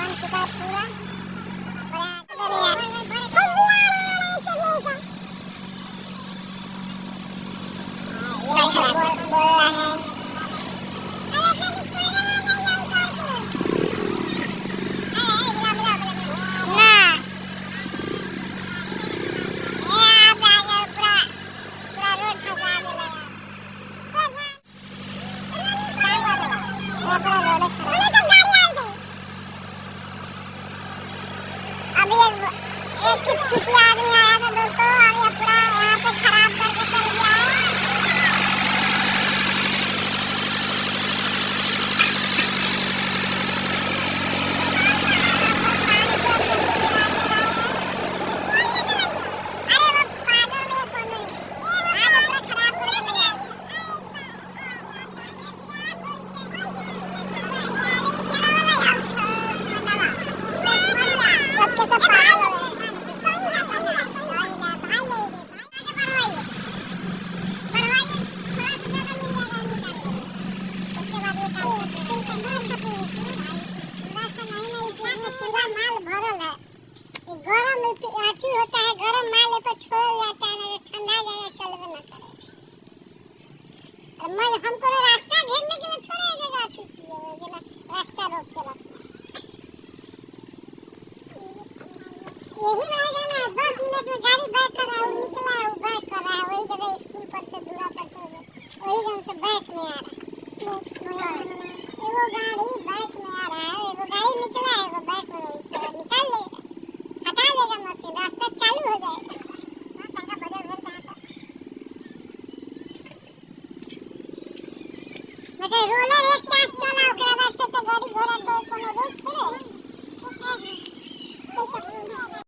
बन चुका है पूरा। अभी एक छुट्टी आदमी आया था दोस्तों, अभी पूरा यहाँ पे खराब करके चल गया है। गरम अथी होता है, गरम माल पर छोड़ जाता है ना, ठंडा जगह चलबे ना करे। और मैं हमको रास्ता घेरने के लिए थोड़ा जगह अथी किए हुए जो ना रास्ता रोक के रखना। यही रहेगा ना 10 मिनट में गाड़ी बैक कर रहा है, निकला है, वो बैक कर रहा है वही जगह स्कूल पर से दूरा पर से वही जगह से बैक में आ रहा है। वो गाड़ी बैक में आ रहा है, वो गाड़ी निकला है, वो बैक में इसको निकाल लेगा, हटा देगा मशीन, रास्ता चालू हो जाएगा। तंगा बजर भर कहां था मतलब रोलर एक चांस चला ओकरा बाद से तो गाड़ी घोड़ा कोई कोनो रोक थोड़े।